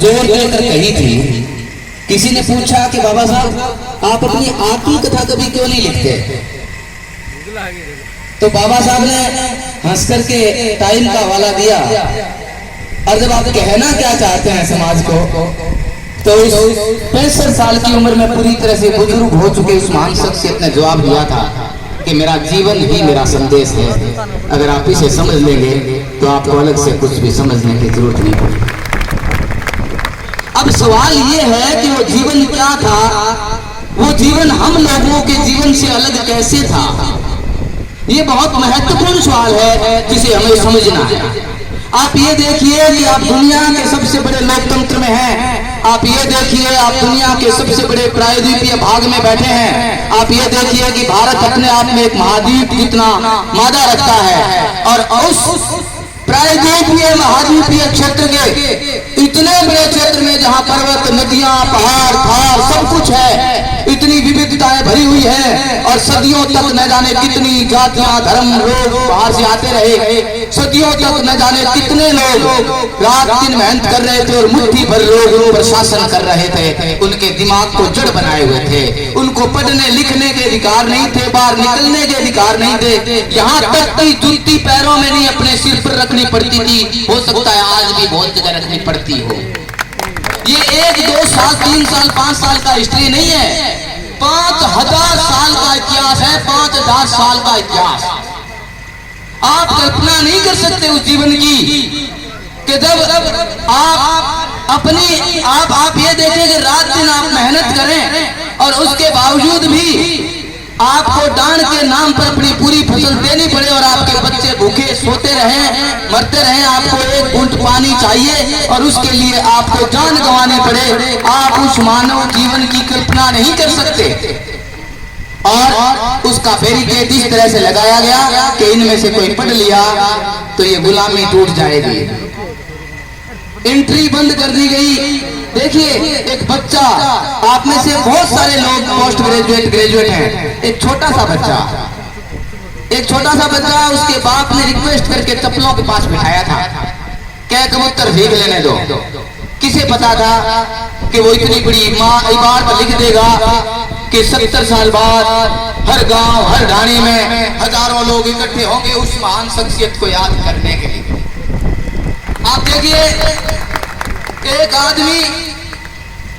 जोर देकर कही थी। किसी ने पूछा कि बाबा साहब आप अपनी आत्मकथा कभी क्यों नहीं लिखते? तो बाबा साहब ने हंस करके टाइम का हवाला दिया, और जब आप कहना क्या चाहते हैं समाज को, तो इस 65 साल की उम्र में पूरी तरह से बुजुर्ग हो चुके उस महान शख्सियत ने जवाब दिया था कि मेरा जीवन ही मेरा संदेश है, अगर आप इसे समझ लेंगे तो आपको अलग से कुछ भी समझने की जरूरत नहीं पड़ेगी। अब सवाल ये है कि वो जीवन क्या था, वो जीवन हम लोगों के जीवन से अलग कैसे था? ये बहुत महत्वपूर्ण सवाल है जिसे हमें समझना है। आप ये देखिए कि आप दुनिया के सबसे बड़े लोकतंत्र में हैं, आप ये देखिए आप दुनिया के सबसे बड़े प्रायद्वीपीय भाग में बैठे हैं, आप ये देखिए कि भारत अपने आप में एक महाद्वीप जितना मादा रखता है, और उस प्रायद्वीपीय महाद्वीपीय क्षेत्र के इतने बड़े क्षेत्र में जहां पर्वत, नदियां, पहाड़, थार सब कुछ है, इतनी विविधताएं भरी हुई है, और सदियों तक न जाने कितनी जातियां, धर्म, लोग बाहर से आते रहे, सदियों तक न जाने कितने लोग रात दिन मेहनत कर रहे थे, और मुट्ठी भर लोग प्रशासन कर रहे थे, उनके दिमाग को जड़ बनाए हुए थे, उनको पढ़ने लिखने के अधिकार नहीं थे, बाहर निकलने के अधिकार नहीं थे, यहाँ तक कि जूती पैरों में नहीं अपने सिर पर रखनी पड़ती थी, हो सकता है आज भी बहुत जगह रखनी पड़ती हो। ये 1, 2 साल, 3 साल, 5 साल का हिस्ट्री नहीं है, 5000 साल का इतिहास है, 5000 साल का इतिहास। आप कल्पना नहीं कर सकते उस जीवन की कि जब आप ये देखें कि रात दिन आप मेहनत करें और उसके बावजूद भी आपको डांड के नाम पर अपनी पूरी फसल देनी पड़े, और आपके बच्चे भूखे सोते रहें, मरते रहें, आपको एक घूंट पानी चाहिए और उसके लिए आपको जान गंवानी पड़े। आप उस मानव जीवन की कल्पना नहीं कर सकते। और उसका बैरिकेड इस तरह से लगाया गया कि इनमें से कोई पढ़ लिया तो ये गुलामी टूट जाएगी, एंट्री बंद कर दी गई। देखिए एक बच्चा, आप में से बहुत सारे लोग पोस्ट ग्रेजुएट हैं, एक छोटा सा बच्चा उसके बाप ने रिक्वेस्ट करके चप्पलों के पास बिठाया था, क्या कबूतर भीख लेने दो। किसे पता था कि वो इतनी बड़ी इबारत लिख देगा कि 70 साल बाद हर गांव, हर ढाणी में हजारों लोग इकट्ठे होंगे उस महान शख्सियत को याद करने के लिए। आप देखिए एक आदमी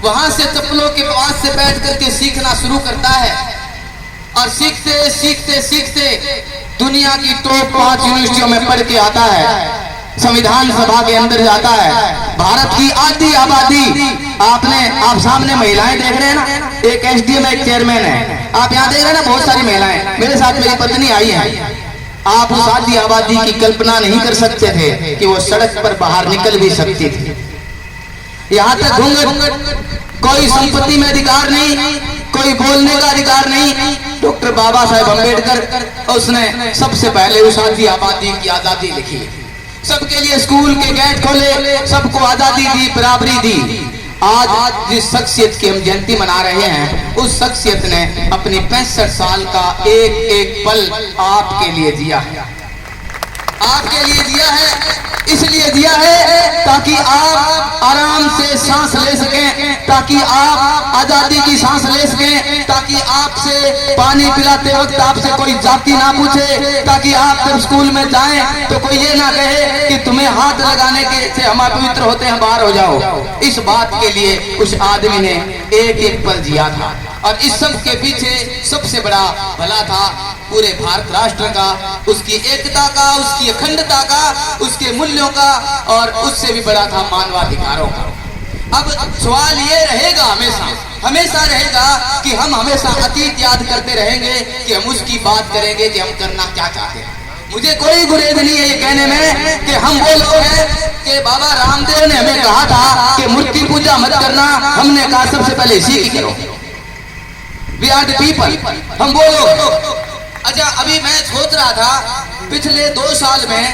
वहां से चप्पलों के पास से बैठ करके सीखना शुरू करता है, और सीखते सीखते सीखते दुनिया की टॉप 5 यूनिवर्सिटियों में पढ़ के आता है, संविधान सभा के अंदर जाता है। भारत की आधी आबादी, आप सामने महिलाएं देख रहे हैं ना, एक एसडीएम एक चेयरमैन है, आप यहाँ देख रहे हैं ना बहुत सारी महिलाएं, मेरे साथ मेरी पत्नी आई है। आप उस आधी आबादी की कल्पना नहीं कर सकते थे कि वो सड़क पर बाहर निकल भी सकती थी। यहाँ तक घूंघट, कोई संपत्ति में अधिकार नहीं, कोई बोलने का अधिकार नहीं। डॉक्टर बाबा साहेब अम्बेडकर उसने सबसे पहले उस आधी आबादी की आजादी लिखी, सबके लिए स्कूल के गेट खोले, सबको आजादी दी, बराबरी दी। आज जिस शख्सियत की हम जयंती मना रहे हैं, उस शख्सियत ने अपनी 65 साल का एक एक पल आपके लिए दिया है, आपके लिए दिया है। इसलिए दिया है ताकि आप आराम से सांस ले सकें, ताकि आप आजादी की सांस ले सकें, ताकि आपसे पानी पिलाते वक्त आपसे कोई जाति ना पूछे, ताकि आप जब स्कूल में जाएं तो कोई ये ना कहे कि तुम्हें हाथ लगाने के से हम अपवित्र होते हैं, बाहर हो जाओ। इस बात के लिए उस आदमी ने एक एक पल जिया था, और इस सब के पीछे सबसे बड़ा भला था पूरे भारत राष्ट्र का, उसकी एकता का, उसकी अखंडता का, उसके मूल्यों का, और उससे भी बड़ा था मानवाधिकारों का। अब सवाल ये रहेगा, हमेशा रहेगा कि हम हमेशा अतीत याद करते रहेंगे, कि हम उसकी बात करेंगे कि हम करना क्या चाहते हैं। मुझे कोई गुरेज नहीं है ये कहने में कि हम वो लोग हैं कि बाबा रामदेव ने हमें कहा था कि मूर्ति पूजा मत करना, हमने कहा सबसे पहले इसी की करो। We are the people, हम वो लोग। अच्छा, अभी मैं सोच रहा था पिछले 2 साल में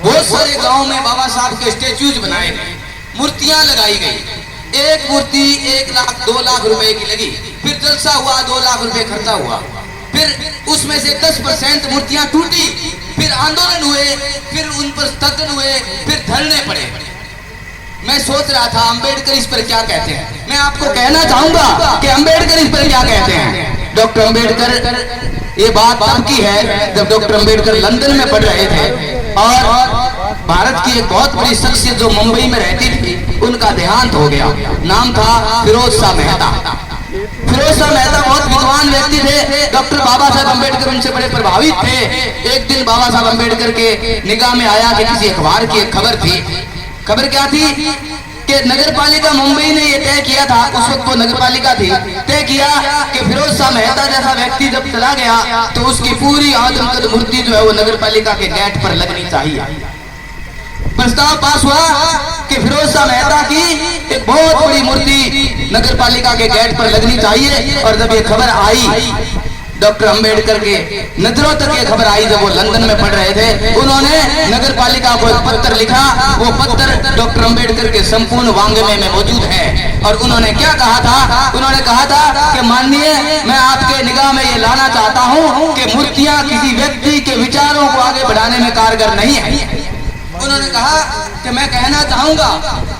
बहुत सारे गांव में बाबा साहब के स्टेच्यूज बनाए गए, मूर्तियां लगाई गई। एक मूर्ति 1 लाख 2 लाख रुपए की लगी, फिर जलसा हुआ, 2 लाख रुपए खर्चा हुआ, फिर उसमें से 10% मूर्तियां टूटी, फिर आंदोलन हुए, फिर उन पर स्थगन हुए, फिर धरने पड़े। मैं सोच रहा था अंबेडकर इस पर क्या कहते हैं। मैं आपको कहना चाहूंगा कि अंबेडकर इस पर क्या कहते हैं। डॉक्टर अंबेडकर, ये बात तब की है जब डॉक्टर अंबेडकर लंदन में पढ़ रहे थे और भारत की एक बहुत बड़ी शख्सियत जो मुंबई में रहती थी उनका देहांत हो गया। नाम था फिरोज शाह मेहता। फिरोज शाह मेहता बहुत विद्वान व्यक्ति थे। डॉक्टर बाबा साहब अंबेडकर उनसे बड़े प्रभावित थे। एक दिन बाबा साहब अंबेडकर के निगाह में आया कि किसी अखबार की एक खबर थी। खबर क्या थी कि नगर पालिका मुंबई ने यह तय किया था, उस वक्त वो नगर पालिका थी, तय किया कि फिरोज शाह मेहता जैसा व्यक्ति जब चला गया तो उसकी पूरी आदमकद मूर्ति जो है वो नगर पालिका के गेट पर लगनी चाहिए। प्रस्ताव पास हुआ कि फिरोज शाह मेहता की एक बहुत बड़ी मूर्ति नगर पालिका के गेट पर लगनी चाहिए। और जब ये खबर आई डॉक्टर अंबेडकर के नजरों तक ये खबर आई, जब वो लंदन में पढ़ रहे थे, उन्होंने नगर पालिका को एक पत्र लिखा। वो पत्र डॉक्टर अंबेडकर के संपूर्ण वांग्मय में मौजूद है। और उन्होंने क्या कहा था, उन्होंने कहा था कि माननीय, मैं आपके निगाह में ये लाना चाहता हूं कि मूर्तियां किसी व्यक्ति के विचारों को आगे बढ़ाने में कारगर नहीं है। उन्होंने कहा कि मैं कहना चाहूंगा,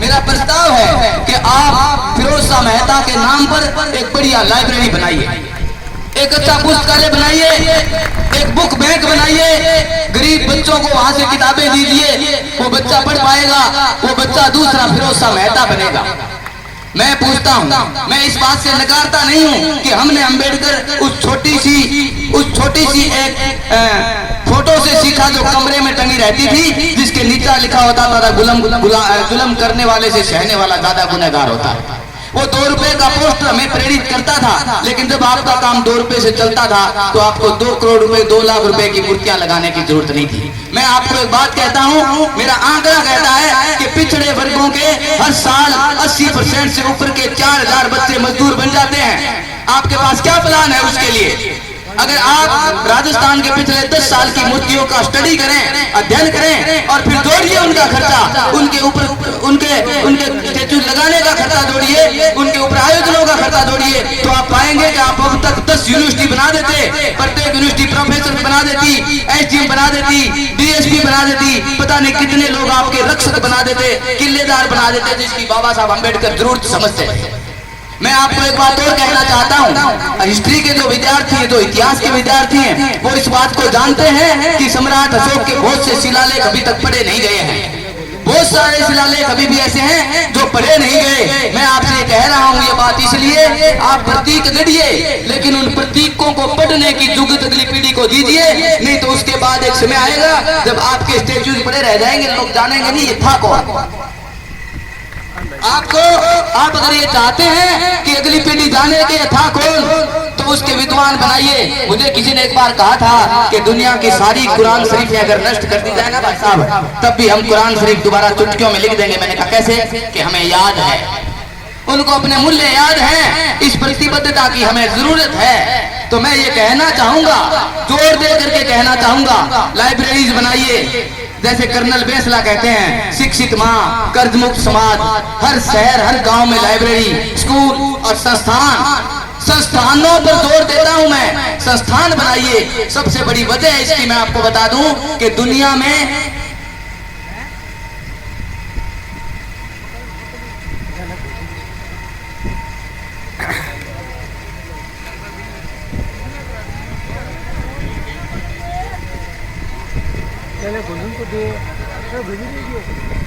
मेरा प्रस्ताव है कि आप फिरोज शाह मेहता के नाम पर एक बढ़िया लाइब्रेरी बनाइए, एक अच्छा पुस्तकालय बनाइए, एक बुक बैंक बनाइए, गरीब बच्चों को वहां से किताबें दीजिए, वो बच्चा पढ़ पाएगा, वो बच्चा दूसरा फिरोज शाह मेहता बनेगा। मैं पूछता हूं, मैं इस बात से नकारता नहीं हूं कि हमने अंबेडकर उस छोटी सी एक फोटो से सीखा जो कमरे में टंगी रहती थी, जिसके नीचे लिखा होता था जुल्म करने वाले से सहने वाला ज्यादा गुनहगार होता है। वो 2 रुपए का पोस्टर हमें प्रेरित करता था, लेकिन जब आपका काम 2 रुपए से चलता था तो आपको 2 करोड़ रुपए 2 लाख रुपए की मूर्तियां लगाने की जरूरत नहीं थी। मैं आपको एक बात कहता हूं, मेरा आंकड़ा कहता है कि पिछड़े वर्गों के हर साल 80% से ऊपर के 4000 बच्चे मजदूर बन जाते हैं। आपके पास क्या प्लान है उसके लिए? अगर आप राजस्थान के पिछले 10 साल की मूर्तियों का स्टडी करें, अध्ययन करें और फिर जोड़िए उनका खर्चा, उनके ऊपर उनके स्टेचू लगाने का खर्चा जोड़िए, उनके ऊपर आयोजनों का खर्चा जोड़िए, तो आप पाएंगे कि आप अब तक 10 यूनिवर्सिटी बना देते, प्रत्येक यूनिवर्सिटी प्रोफेसर बना देती, एसडीएम बना देती, डीएसपी बना देती, पता नहीं कितने लोग आपके रक्षक बना देते, किलेदार बना देते, जिसकी बाबा साहब अंबेडकर जरूर समझते थे। मैं आपको एक बात और कहना चाहता हूँ, हिस्ट्री के जो विद्यार्थी हैं, जो इतिहास के विद्यार्थी हैं, वो इस बात को जानते हैं कि सम्राट अशोक के बहुत से शिलालेख अभी तक पढ़े नहीं गए हैं। बहुत सारे शिलालेख अभी भी ऐसे हैं जो पढ़े नहीं गए। मैं आपसे कह रहा हूँ ये बात इसलिए, आप प्रतीक गढ़िए, लेकिन उन प्रतीकों को पढ़ने की जुगत अगली पीढ़ी को दीजिए, नहीं तो उसके बाद एक समय आएगा जब आपके स्टेच्यूज पड़े रह जाएंगे, लोग जानेंगे नहीं ये था कौन। आप अगर ये चाहते हैं कि अगली पीढ़ी जाने के था कौन, तो उसके विद्वान बनाइए। मुझे किसी ने एक बार कहा था कि दुनिया की सारी कुरान शरीफ अगर नष्ट कर दी जाए ना भाई साहब, तब भी हम कुरान शरीफ दोबारा चुटकियों में लिख देंगे। मैंने कहा कैसे? कि हमें याद है, उनको अपने मूल्य याद है, इस प्रतिबद्धता की हमें जरूरत है। तो मैं ये कहना चाहूंगा, जोर दे करके कहना चाहूंगा, लाइब्रेरीज बनाइए। जैसे कर्नल बेंसला कहते हैं, शिक्षित माँ कर्ज मुक्त समाज, हर शहर हर गांव में लाइब्रेरी, स्कूल और संस्थानों पर जोर देता हूं मैं, संस्थान बनाइए। सबसे बड़ी वजह है इसकी मैं आपको बता दूं कि दुनिया में को दे